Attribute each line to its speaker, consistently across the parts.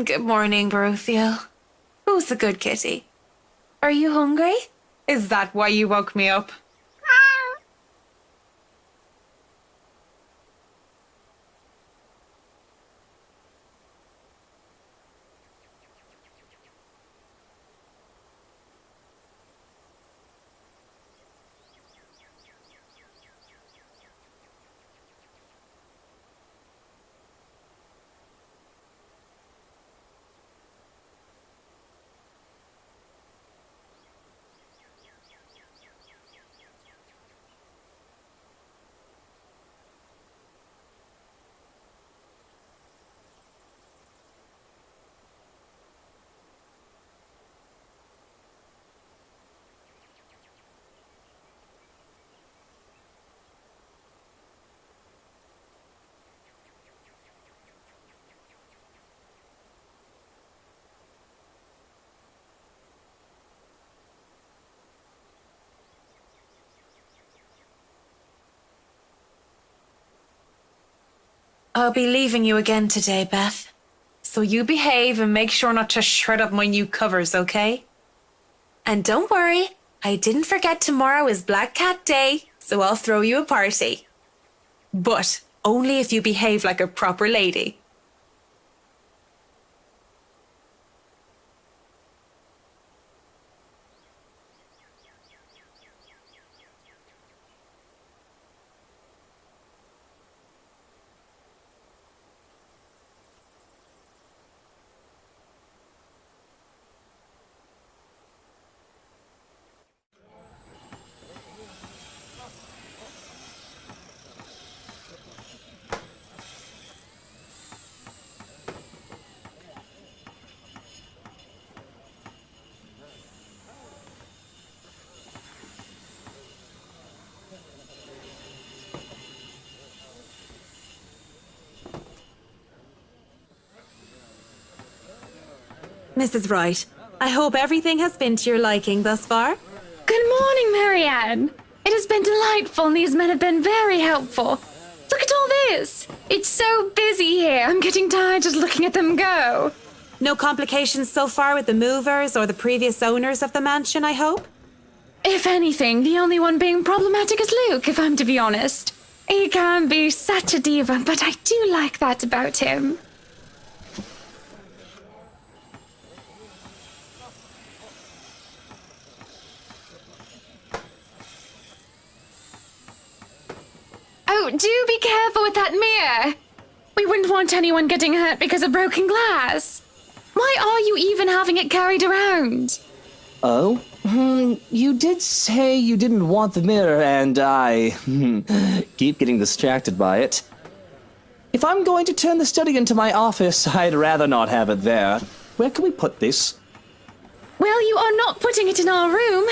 Speaker 1: Good morning, Baruthio. Who's the good kitty? Are you hungry? Is that why you woke me up? I'll be leaving you again today, Beth. So you behave and make sure not to shred up my new covers, okay? And don't worry, I didn't forget tomorrow is Black Cat Day, so I'll throw you a party. But only if you behave like a proper lady. Mrs. Wright, I hope everything has been to your liking thus far.
Speaker 2: Good morning, Marianne. It has been delightful and these men have been very helpful. Look at all this. It's so busy here. I'm getting tired just looking at them go.
Speaker 1: No complications so far with the movers or the previous owners of the mansion, I hope?
Speaker 2: If anything, the only one being problematic is Luke, if I'm to be honest. He can be such a diva, but I do like that about him. Oh, do be careful with that mirror. We wouldn't want anyone getting hurt because of broken glass. Why are you even having it carried around?
Speaker 3: Oh? You did say you didn't want the mirror, and I keep getting distracted by it. If I'm going to turn the study into my office, I'd rather not have it there. Where can we put this?
Speaker 2: Well, you are not putting it in our room.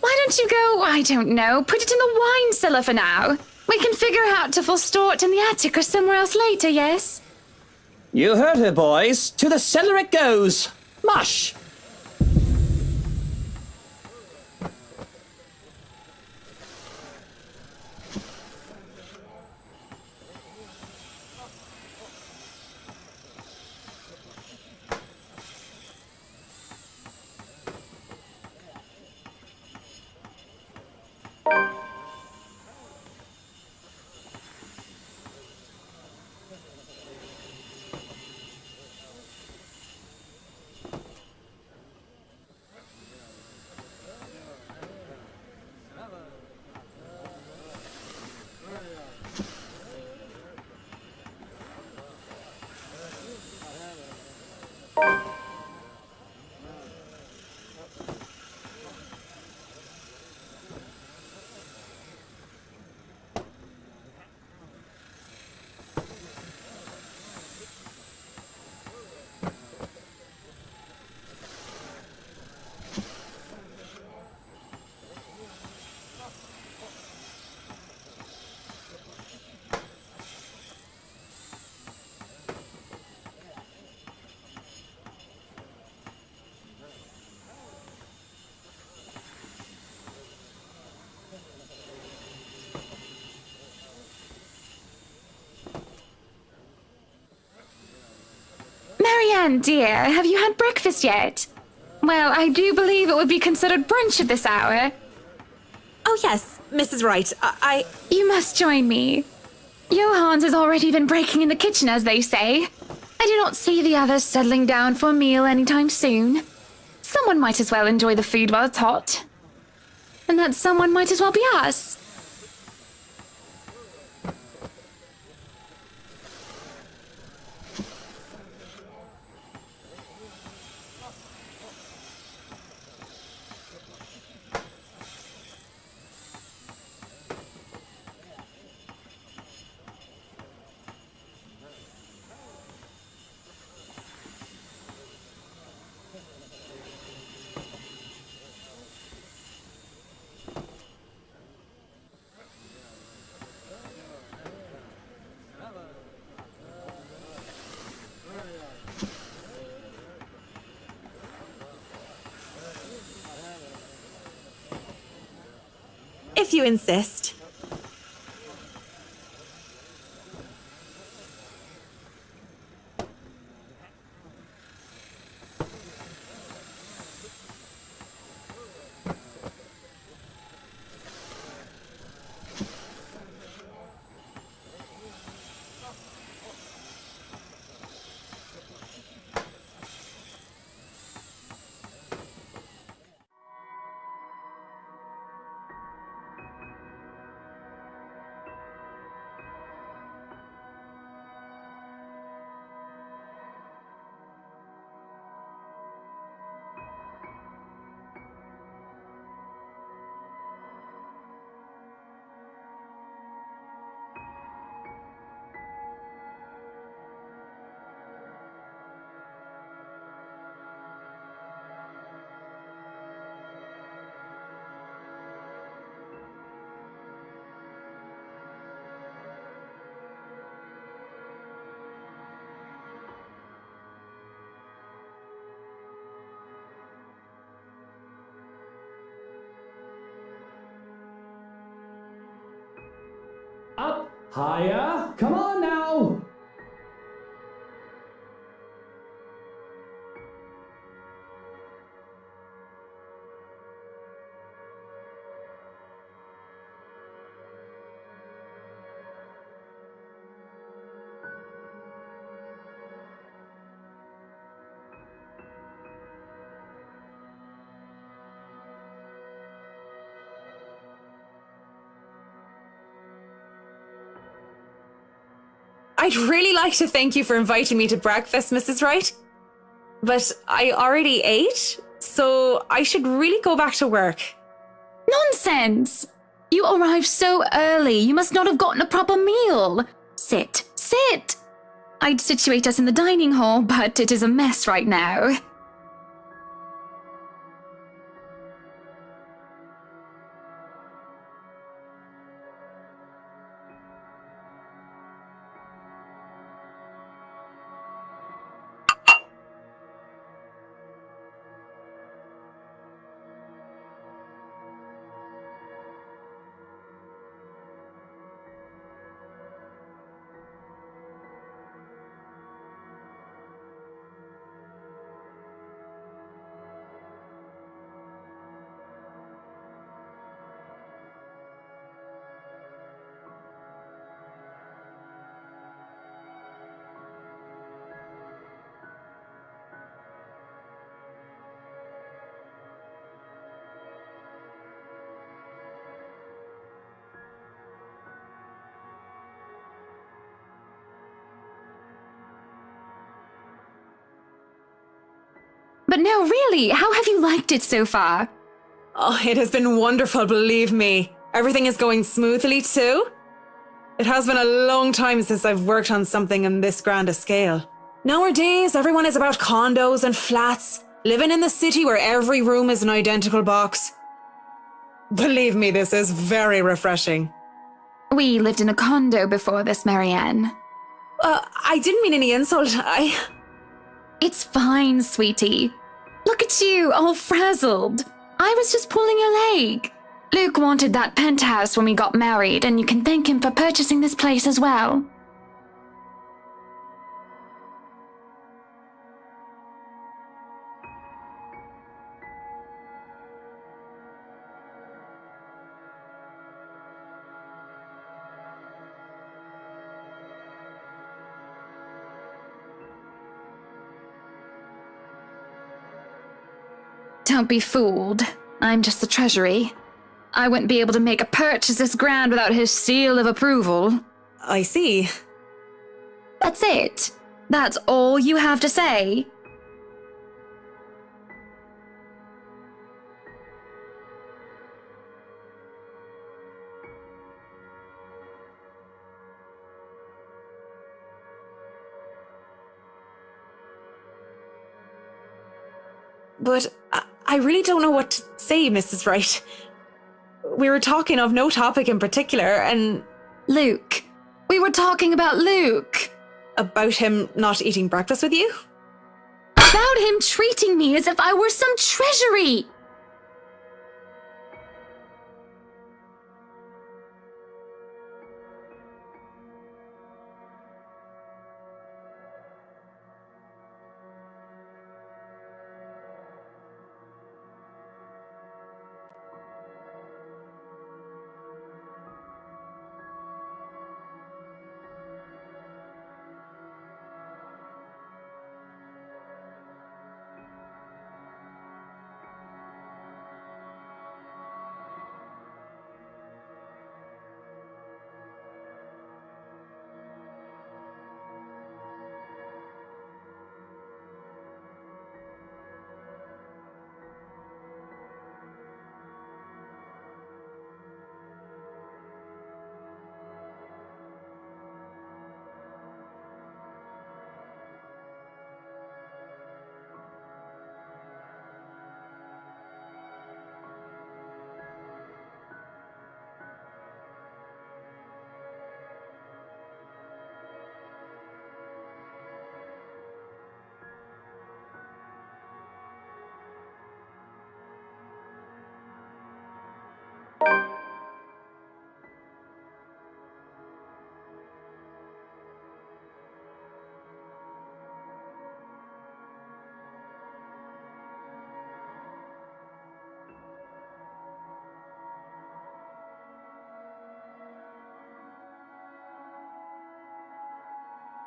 Speaker 2: Why don't you go, I don't know, put it in the wine cellar for now? We can figure out if we'll store it in the attic or somewhere else later, yes?
Speaker 3: You heard her, boys. To the cellar it goes. Mush!
Speaker 2: Marianne, dear, have you had breakfast yet? Well, I do believe it would be considered brunch at this hour.
Speaker 1: Oh, yes, Mrs. Wright.
Speaker 2: You must join me. Johans has already been breaking in the kitchen, as they say. I do not see the others settling down for a meal anytime soon. Someone might as well enjoy the food while it's hot. And that someone might as well be us.
Speaker 1: If you insist.
Speaker 3: Up, higher, come on now!
Speaker 1: I'd really like to thank you for inviting me to breakfast, Mrs. Wright. But I already ate, so I should really go back to work.
Speaker 2: Nonsense! You arrived so early, you must not have gotten a proper meal. Sit, sit! I'd situate us in the dining hall, but it is a mess right now. But no, really, how have you liked it so far?
Speaker 1: Oh, it has been wonderful, believe me. Everything is going smoothly too. It has been a long time since I've worked on something on this grand a scale. Nowadays, everyone is about condos and flats, living in the city where every room is an identical box. Believe me, this is very refreshing.
Speaker 2: We lived in a condo before this, Marianne.
Speaker 1: I didn't mean any insult.
Speaker 2: It's fine, sweetie. Look at you, all frazzled. I was just pulling your leg. Luke wanted that penthouse when we got married, and you can thank him for purchasing this place as well. Don't be fooled. I'm just the Treasury. I wouldn't be able to make a purchase this grand without his seal of approval.
Speaker 1: I see.
Speaker 2: That's it. That's all you have to say.
Speaker 1: But I really don't know what to say, Mrs. Wright. We were talking of no topic in particular, and...
Speaker 2: Luke. We were talking about Luke.
Speaker 1: About him not eating breakfast with you?
Speaker 2: About him treating me as if I were some treasury.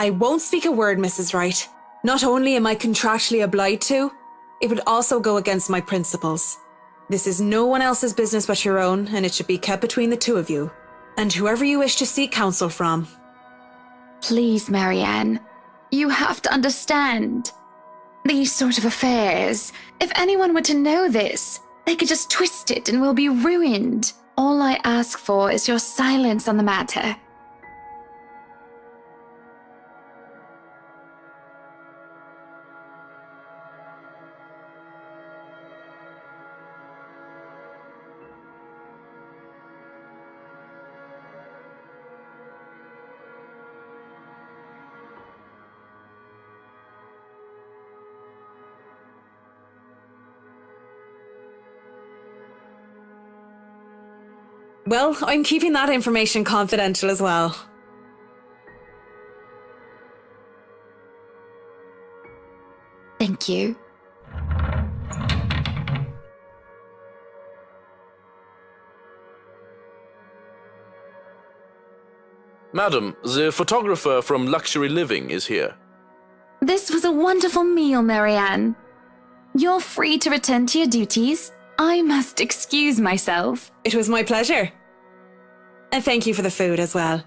Speaker 1: I won't speak a word, Mrs. Wright. Not only am I contractually obliged to, it would also go against my principles. This is no one else's business but your own, and it should be kept between the two of you, and whoever you wish to seek counsel from.
Speaker 2: Please, Marianne. You have to understand. These sort of affairs, if anyone were to know this, they could just twist it and we'll be ruined. All I ask for is your silence on the matter.
Speaker 1: Well, I'm keeping that information confidential as well.
Speaker 2: Thank you.
Speaker 4: Madam, the photographer from Luxury Living is here.
Speaker 2: This was a wonderful meal, Marianne. You're free to return to your duties. I must excuse myself.
Speaker 1: It was my pleasure. And thank you for the food as well.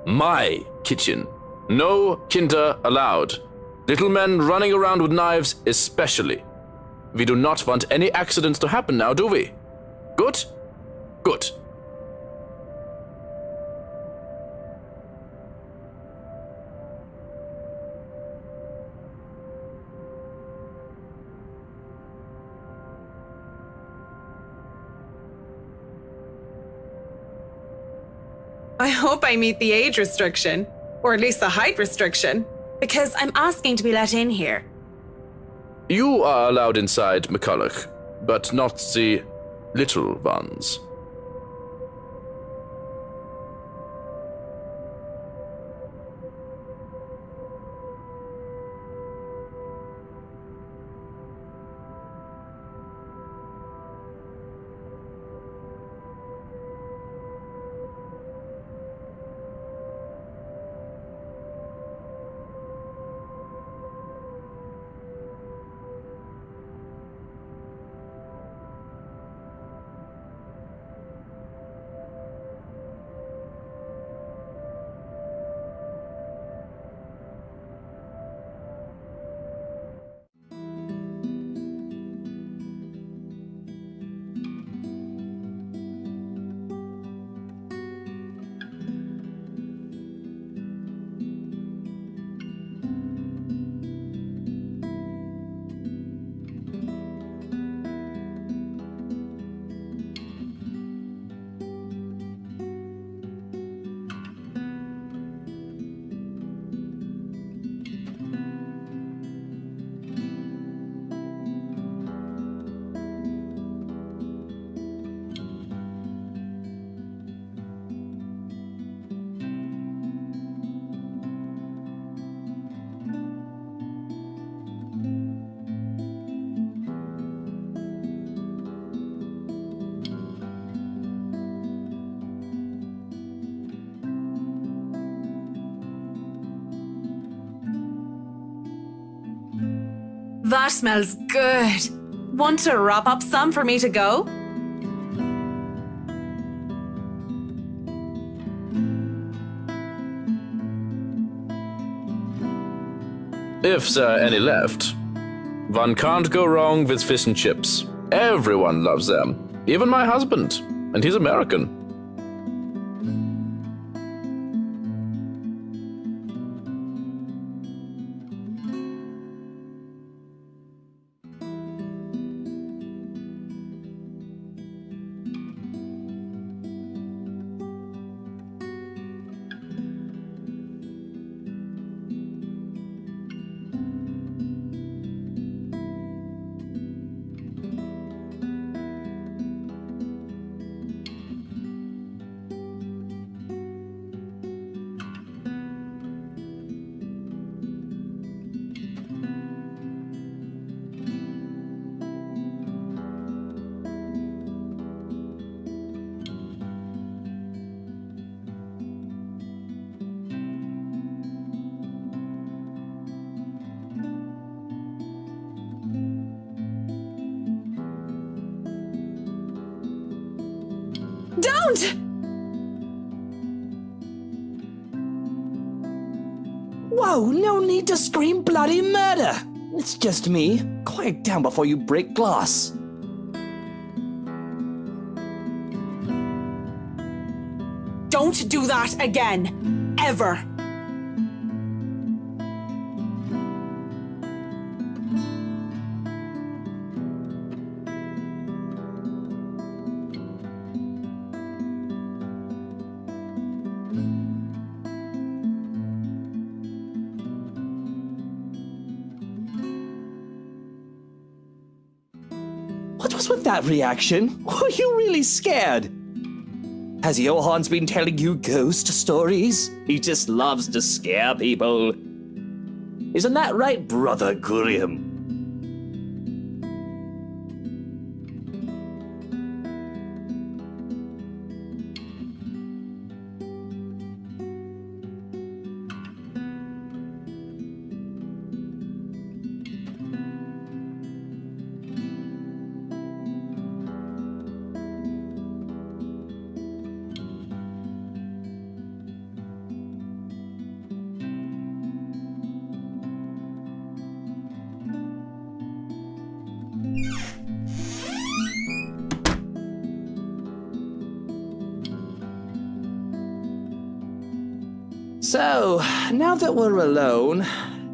Speaker 4: My kitchen. No kinder allowed. Little men running around with knives especially. We do not want any accidents to happen now, do we? Good? Good.
Speaker 1: I hope I meet the age restriction, or at least the height restriction, because I'm asking to be let in here.
Speaker 4: You are allowed inside, McCulloch, but not the little ones.
Speaker 1: That smells good. Want to wrap up some for me to go?
Speaker 4: If there are any left. One can't go wrong with fish and chips. Everyone loves them. Even my husband. And he's American.
Speaker 1: Don't!
Speaker 3: Whoa, no need to scream bloody murder! It's just me. Quiet down before you break glass.
Speaker 1: Don't do that again. Ever.
Speaker 3: What was with that reaction? Were you really scared? Has Johann's been telling you ghost stories? He just loves to scare people. Isn't that right, Brother Gurium? So, now that we're alone,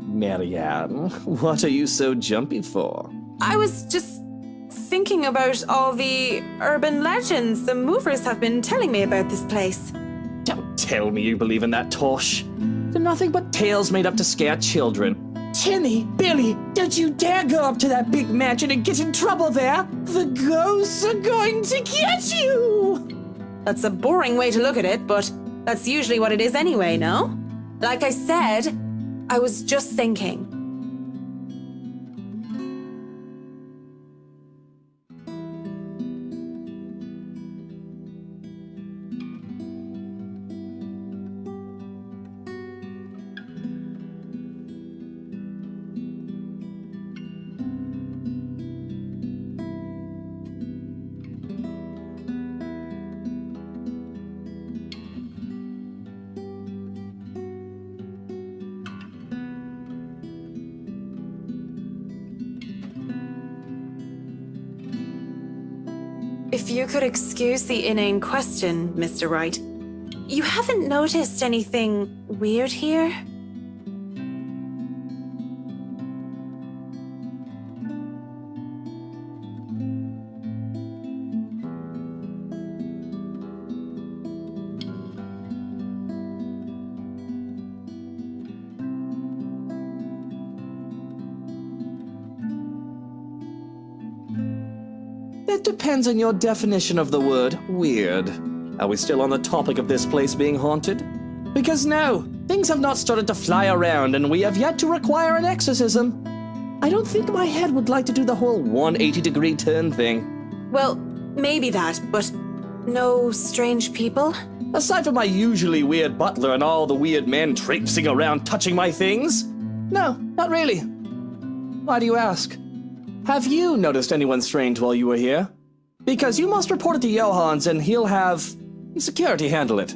Speaker 3: Marianne, what are you so jumpy for?
Speaker 1: I was just thinking about all the urban legends the movers have been telling me about this place.
Speaker 3: Don't tell me you believe in that tosh. They're nothing but tales made up to scare children. Timmy, Billy, don't you dare go up to that big mansion and get in trouble there. The ghosts are going to get you.
Speaker 1: That's a boring way to look at it, but that's usually what it is anyway, no? Like I said, I was just thinking. If you could excuse the inane question, Mr. Wright, you haven't noticed anything weird here?
Speaker 3: It depends on your definition of the word weird. Are we still on the topic of this place being haunted? Because no, things have not started to fly around and we have yet to require an exorcism. I don't think my head would like to do the whole 180-degree turn thing.
Speaker 1: Well, maybe that, but no strange people?
Speaker 3: Aside from my usually weird butler and all the weird men traipsing around touching my things? No, not really. Why do you ask? Have you noticed anyone strange while you were here? Because you must report it to Johans and he'll have security handle it.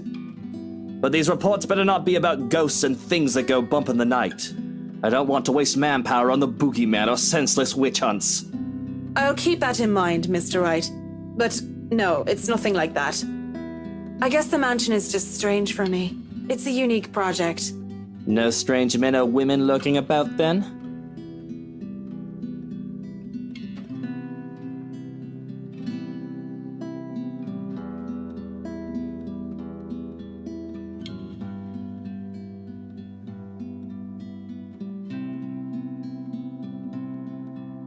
Speaker 3: But these reports better not be about ghosts and things that go bump in the night. I don't want to waste manpower on the boogeyman or senseless witch hunts.
Speaker 1: I'll keep that in mind, Mr. Wright. But no, it's nothing like that. I guess the mansion is just strange for me. It's a unique project.
Speaker 3: No strange men or women lurking about then?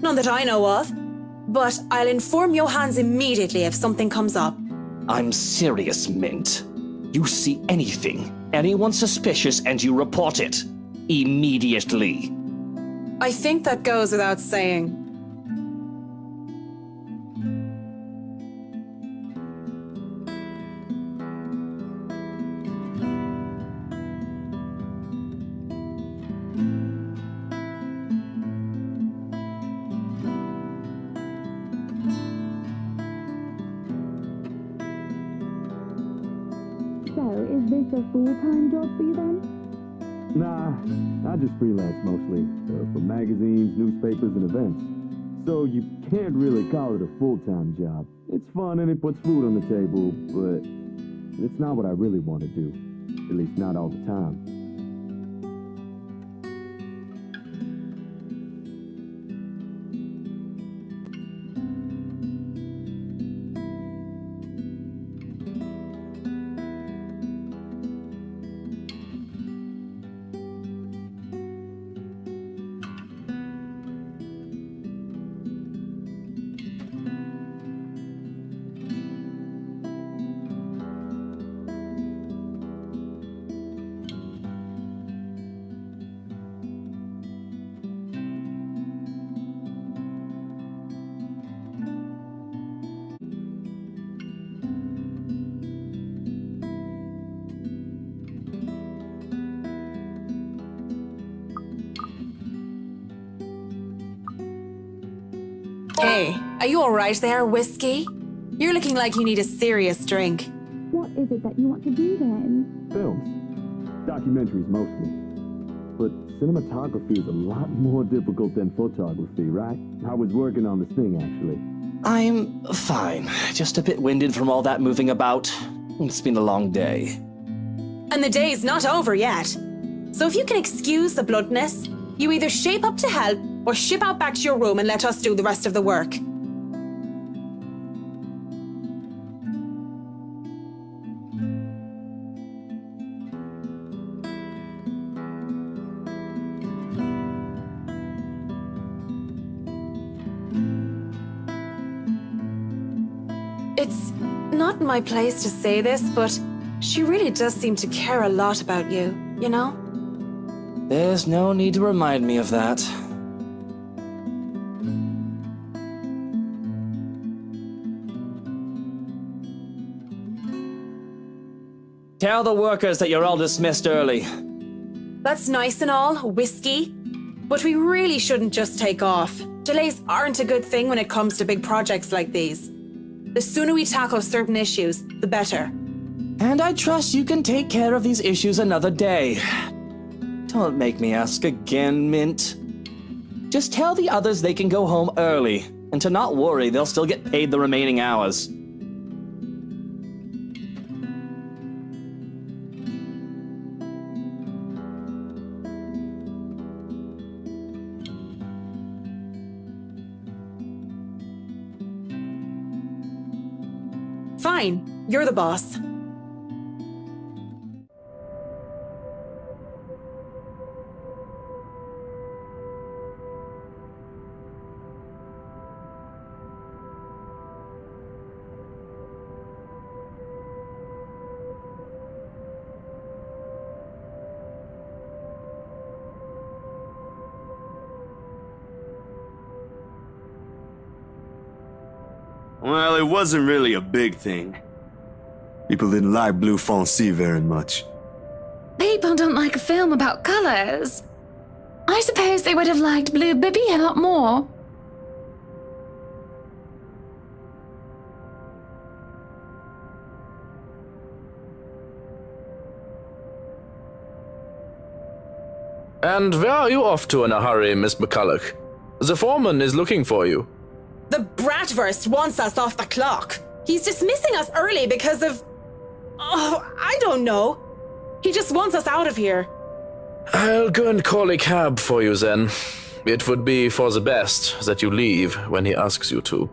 Speaker 1: None that I know of. But I'll inform Johans immediately if something comes up.
Speaker 3: I'm serious, Mint. You see anything, anyone suspicious, and you report it. Immediately.
Speaker 1: I think that goes without saying.
Speaker 2: So, is this a full-time job for you then?
Speaker 5: Nah, I just freelance mostly, for magazines, newspapers, and events. So you can't really call it a full-time job. It's fun and it puts food on the table, but it's not what I really want to do. At least not all the time.
Speaker 1: Hey, are you alright there, Whiskey? You're looking like you need a serious drink.
Speaker 2: What is it that you want to do then?
Speaker 5: Films. Documentaries mostly. But cinematography is a lot more difficult than photography, right? I was working on this thing, actually.
Speaker 3: I'm fine. Just a bit winded from all that moving about. It's been a long day.
Speaker 1: And the day's not over yet. So if you can excuse the bloodness, you either shape up to help or ship out back to your room and let us do the rest of the work. not my place to say this, but she really does seem to care a lot about you, you know?
Speaker 3: There's no need to remind me of that. Tell the workers that you're all dismissed early.
Speaker 1: That's nice and all, whiskey. But we really shouldn't just take off. Delays aren't a good thing when it comes to big projects like these. The sooner we tackle certain issues, the better.
Speaker 3: And I trust you can take care of these issues another day. Don't make me ask again, Mint. Just tell the others they can go home early, and to not worry, they'll still get paid the remaining hours.
Speaker 1: Fine, you're the boss.
Speaker 5: Well, it wasn't really a big thing. People didn't like Blue Fonzie very much.
Speaker 2: People don't like a film about colors. I suppose they would have liked Blue Bibby a lot more.
Speaker 4: And where are you off to in a hurry, Miss McCulloch? The foreman is looking for you.
Speaker 1: The Bratwurst wants us off the clock. He's dismissing us early because of... Oh, I don't know. He just wants us out of here.
Speaker 4: I'll go and call a cab for you then. It would be for the best that you leave when he asks you to.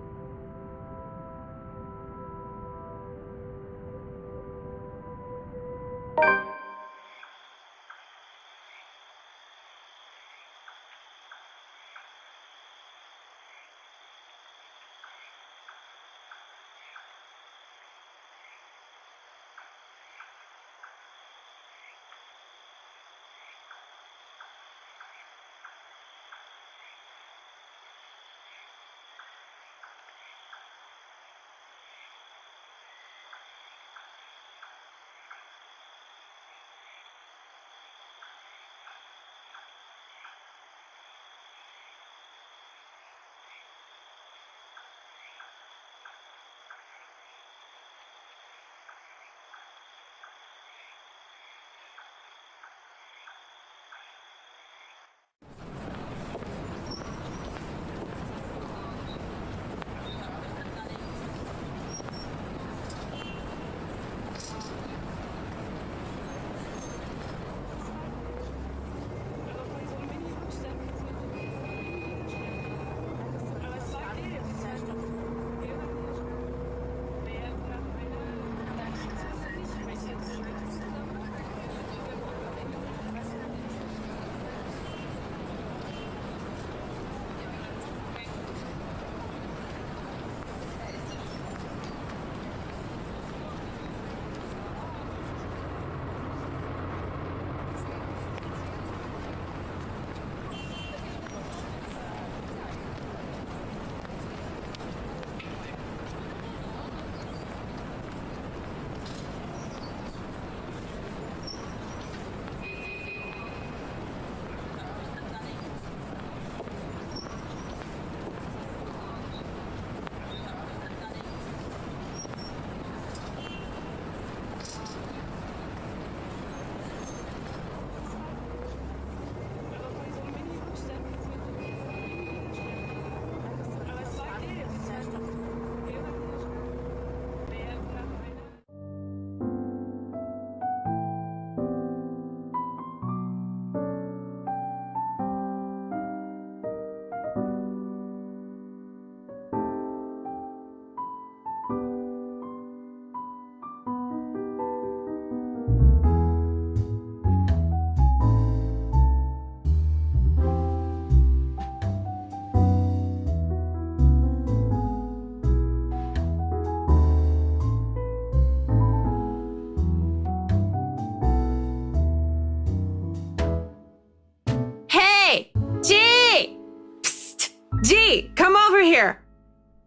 Speaker 1: G, come over here.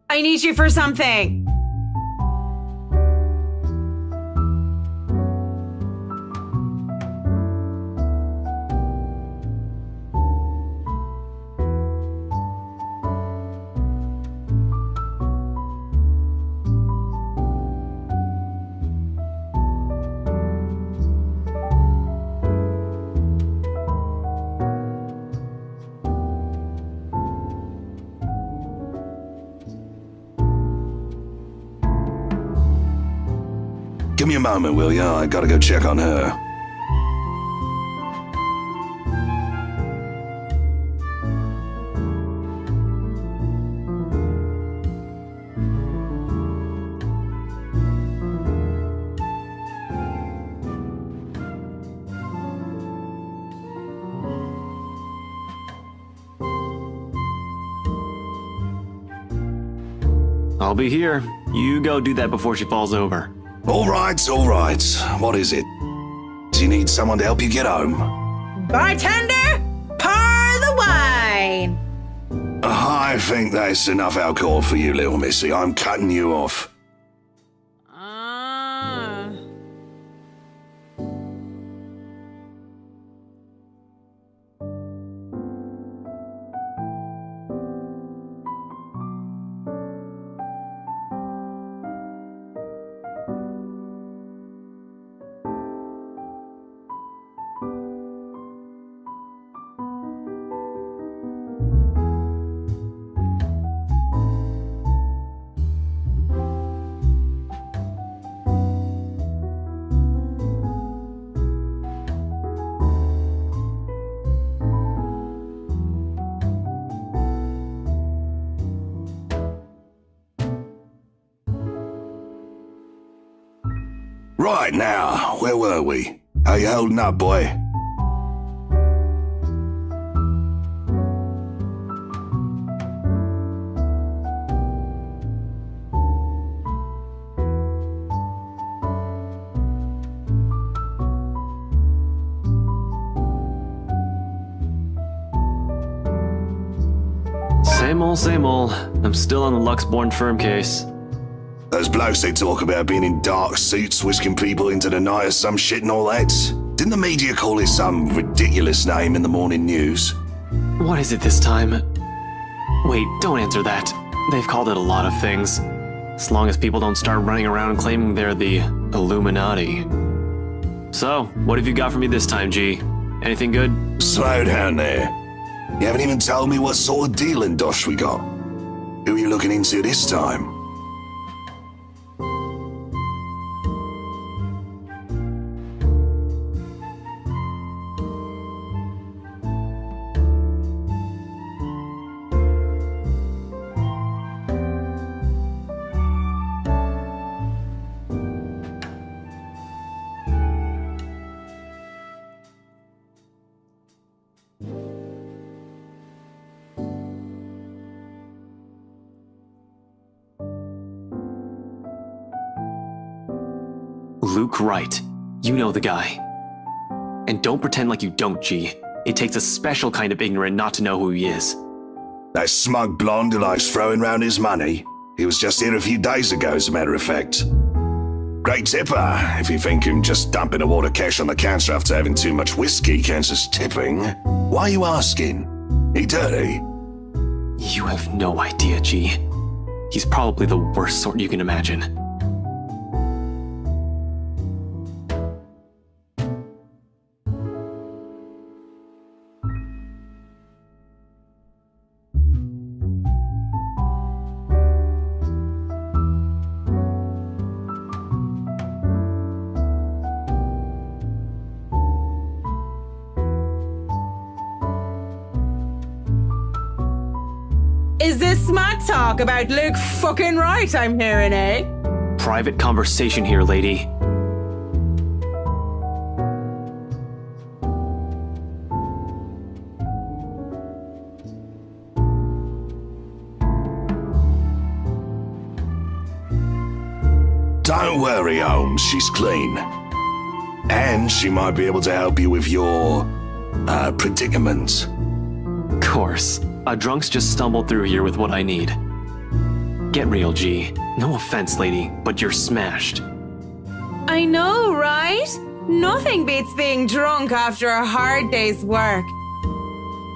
Speaker 1: I need you for something.
Speaker 6: Give me a moment, will ya? I gotta go check on her.
Speaker 7: I'll be here. You go do that before she falls over.
Speaker 6: All right. What is it? Do you need someone to help you get home?
Speaker 1: Bartender, pour the wine.
Speaker 6: I think that's enough alcohol for you, little missy. I'm cutting you off. Right now, where were we? How you holding up, boy?
Speaker 7: Same old. I'm still on the Luxborn firm case.
Speaker 6: Those blokes they talk about being in dark suits, whisking people into the night or some shit and all that. Didn't the media call it some ridiculous name in the morning news?
Speaker 7: What is it this time? Wait, don't answer that. They've called it a lot of things. As long as people don't start running around claiming they're the Illuminati. So, what have you got for me this time, G? Anything good?
Speaker 6: Slow down there. You haven't even told me what sort of dealing dosh we got. Who are you looking into this time?
Speaker 7: Luke Wright. You know the guy. And don't pretend like you don't, G. It takes a special kind of ignorant not to know who he is.
Speaker 6: That smug blonde who likes throwing round his money. He was just here a few days ago, as a matter of fact. Great tipper, if you think him just dumping a wad of cash on the counter after having too much whiskey counts as tipping. Why are you asking? He dirty?
Speaker 7: You have no idea, G. He's probably the worst sort you can imagine.
Speaker 1: Is this smart talk about Luke fucking Wright I'm hearing, eh?
Speaker 7: Private conversation here, lady.
Speaker 6: Don't worry, Holmes, she's clean. And she might be able to help you with your, predicament.
Speaker 7: Course. A drunk's just stumbled through here with what I need. Get real, G. No offense, lady, but you're smashed.
Speaker 1: I know, right? Nothing beats being drunk after a hard day's work.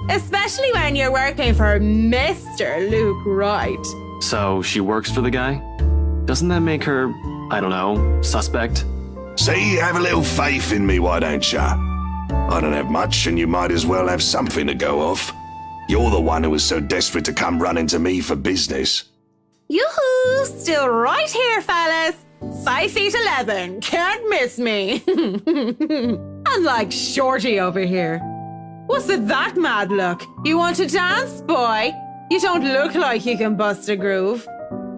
Speaker 1: Especially when you're working for Mr. Luke Wright.
Speaker 7: So, she works for the guy? Doesn't that make her, I don't know, suspect?
Speaker 6: See, have a little faith in me, why don't ya? I don't have much, and you might as well have something to go off. You're the one who was so desperate to come running to me for business.
Speaker 1: Yoo-hoo! Still right here, fellas. 5'11", can't miss me. Unlike Shorty over here. What's with that mad look? You want to dance, boy? You don't look like you can bust a groove.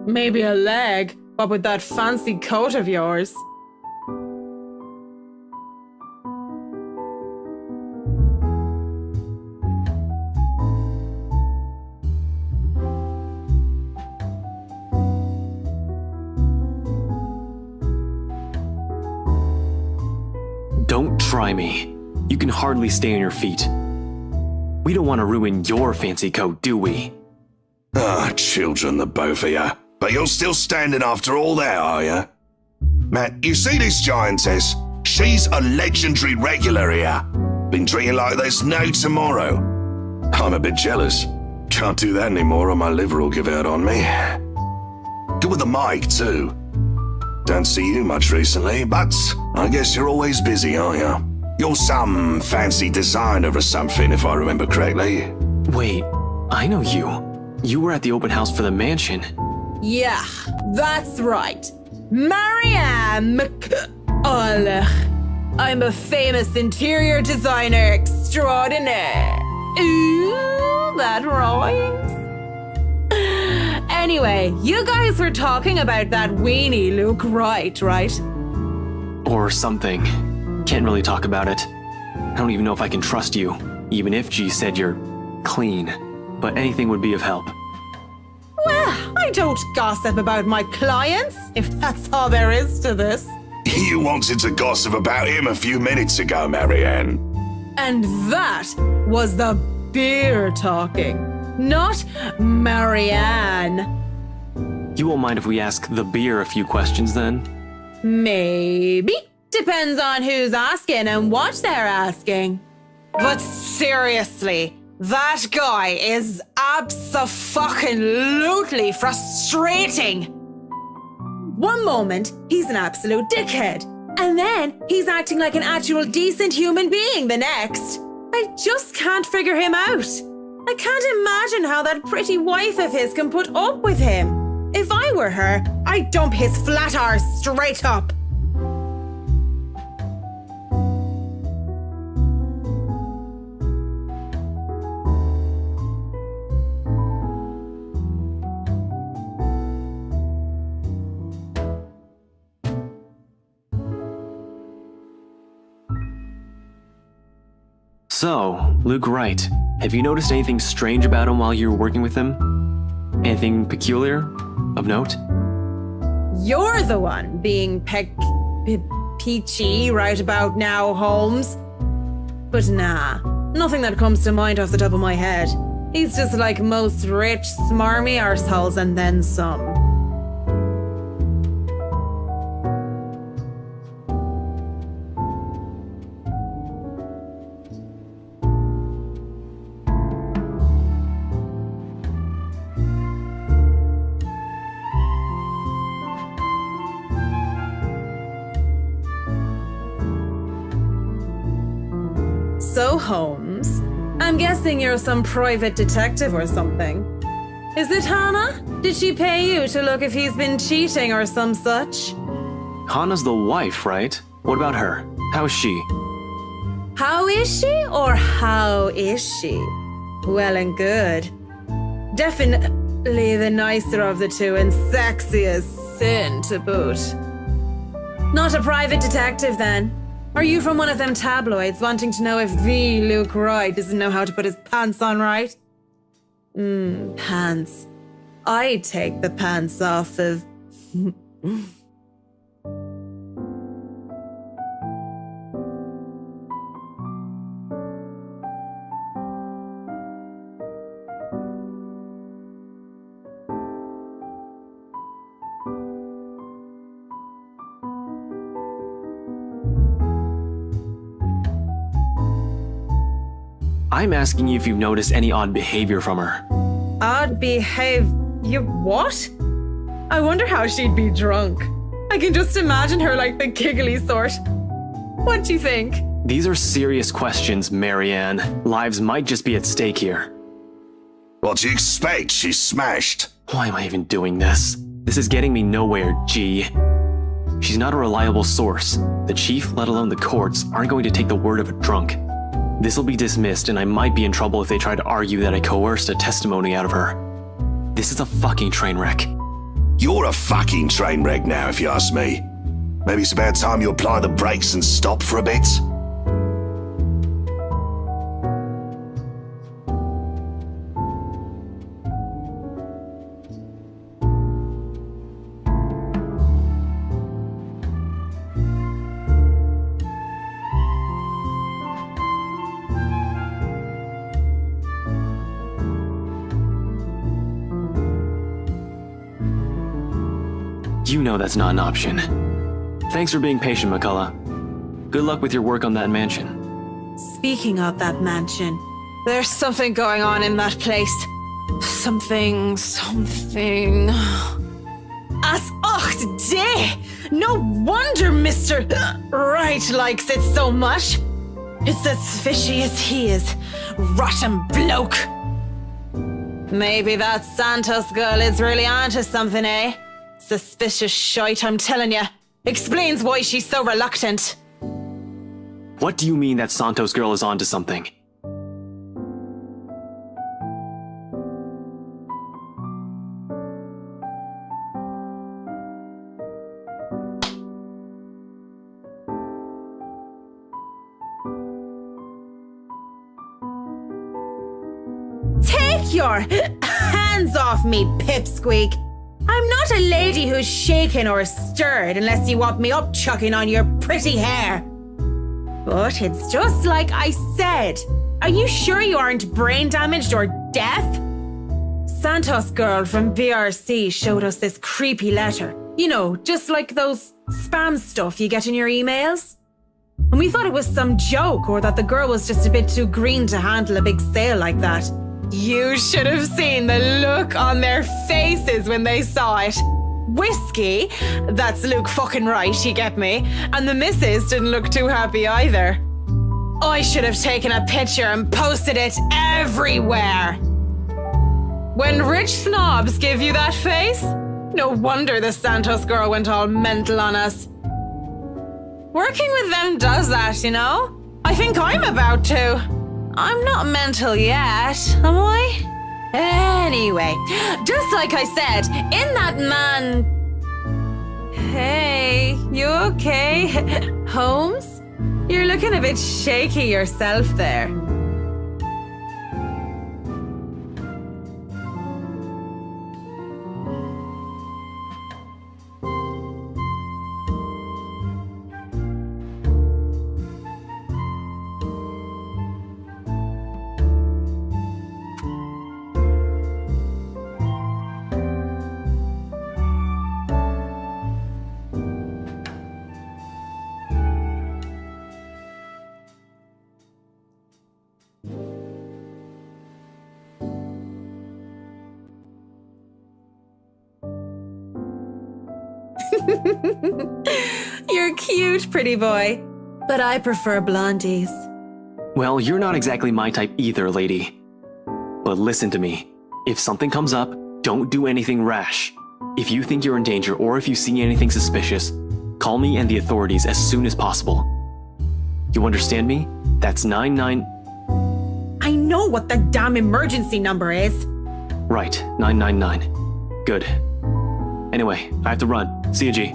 Speaker 1: Maybe a leg, but with that fancy coat of yours.
Speaker 7: Don't try me. You can hardly stay on your feet. We don't want to ruin your fancy coat, do we?
Speaker 6: Ah, children, the both of ya. But you're still standing after all that, are ya? Matt, you see this giantess? She's a legendary regular here. Been treated like there's no tomorrow. I'm a bit jealous. Can't do that anymore or my liver will give out on me. Good with the mic, too. Don't see you much recently, but I guess you're always busy, aren't you? You're some fancy designer or something, if I remember correctly.
Speaker 7: Wait, I know you. You were at the open house for the mansion.
Speaker 1: Yeah, that's right. Marianne McCulloch. I'm a famous interior designer extraordinaire. Ooh, that rhymes. Anyway, you guys were talking about that weenie Luke Wright, right?
Speaker 7: Or something. Can't really talk about it. I don't even know if I can trust you, even if G said you're clean. But anything would be of help.
Speaker 1: Well, I don't gossip about my clients, if that's all there is to this.
Speaker 6: You wanted to gossip about him a few minutes ago, Marianne.
Speaker 1: And that was the beer talking, not Marianne.
Speaker 7: You won't mind if we ask the beer a few questions then?
Speaker 1: Maybe. Depends on who's asking and what they're asking. But seriously, that guy is abso-fucking-lutely frustrating. One moment, he's an absolute dickhead. And then he's acting like an actual decent human being the next. I just can't figure him out. I can't imagine how that pretty wife of his can put up with him. If I were her, I'd dump his flat arse straight up.
Speaker 7: So, Luke Wright, have you noticed anything strange about him while you were working with him? Anything peculiar? Of note?
Speaker 1: You're the one being peachy right about now, Holmes. But nah, nothing that comes to mind off the top of my head. He's just like most rich, smarmy arseholes and then some. So, Holmes, I'm guessing you're some private detective or something. Is it Hannah? Did she pay you to look if he's been cheating or some such?
Speaker 7: Hannah's the wife, right? What about her? How is she?
Speaker 1: How is she or how is she? Well and good. Definitely the nicer of the two and sexy as sin to boot. Not a private detective then. Are you from one of them tabloids wanting to know if the Luke Wright doesn't know how to put his pants on right? Pants. I'd take the pants off of...
Speaker 7: I'm asking you if you've noticed any odd behavior from her.
Speaker 1: Odd You what? I wonder how she'd be drunk. I can just imagine her like the giggly sort. What do you think?
Speaker 7: These are serious questions, Marianne. Lives might just be at stake here.
Speaker 6: What do you expect? She's smashed.
Speaker 7: Why am I even doing this? This is getting me nowhere, G. She's not a reliable source. The chief, let alone the courts, aren't going to take the word of a drunk. This will be dismissed, and I might be in trouble if they try to argue that I coerced a testimony out of her. This is a fucking train wreck.
Speaker 6: You're a fucking train wreck now, if you ask me. Maybe it's about time you apply the brakes and stop for a bit.
Speaker 7: You know that's not an option. Thanks for being patient, McCullough. Good luck with your work on that mansion.
Speaker 1: Speaking of that mansion, there's something going on in that place. Something. As och day! No wonder Mr. Wright likes it so much. It's as fishy as he is. Rotten bloke. Maybe that Santos girl is really onto something, eh? Suspicious shite, I'm telling you. Explains why she's so reluctant.
Speaker 7: What do you mean that Santos girl is onto something?
Speaker 1: Take your hands off me, pipsqueak. I'm not a lady who's shaken or stirred unless you want me up chucking on your pretty hair. But it's just like I said. Are you sure you aren't brain damaged or deaf? Santos girl from BRC showed us this creepy letter. You know, just like those spam stuff you get in your emails. And we thought it was some joke or that the girl was just a bit too green to handle a big sale like that. You should have seen the look on their faces when they saw it. Whiskey, that's Luke fucking Wright, you get me? And the missus didn't look too happy either. I should have taken a picture and posted it everywhere. When rich snobs give you that face, no wonder the Santos girl went all mental on us. Working with them does that, you know? I think I'm about to. I'm not mental yet, am I? Anyway, just like I said, in that man... Hey, you okay? Holmes? You're looking a bit shaky yourself there. You're cute, pretty boy. But I prefer blondies.
Speaker 7: Well, you're not exactly my type either, lady. But listen to me. If something comes up, don't do anything rash. If you think you're in danger or if you see anything suspicious, call me and the authorities as soon as possible. You understand me? That's 99...
Speaker 1: I know what the damn emergency number is.
Speaker 7: Right, 999. Good. Anyway, I have to run. See you, G.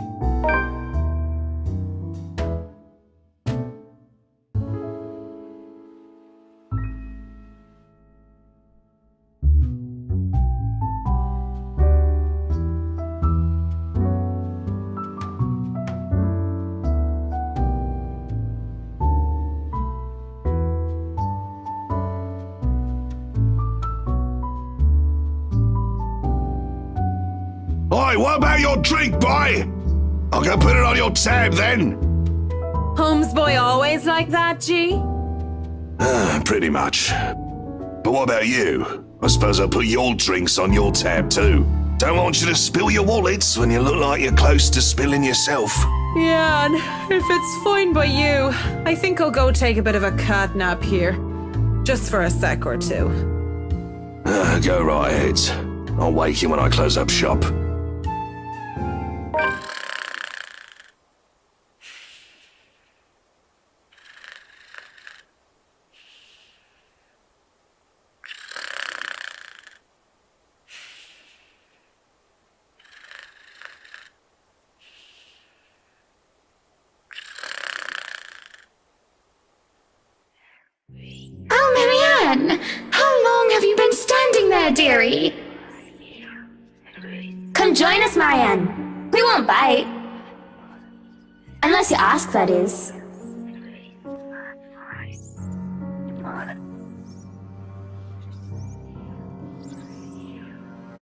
Speaker 6: Oi, what about your drink, boy? I'll go put it on your tab then.
Speaker 1: Holmes boy always like that, G?
Speaker 6: Pretty much. But what about you? I suppose I'll put your drinks on your tab too. Don't want you to spill your wallets when you look like you're close to spilling yourself.
Speaker 1: Yeah, and if it's fine by you, I think I'll go take a bit of a cat nap here. Just for a sec or two.
Speaker 6: Go right ahead. I'll wake you when I close up shop.
Speaker 2: Oh, Marianne! How long have you been standing there, dearie?
Speaker 8: Come join us, Marianne. We won't bite. Unless you ask, that is.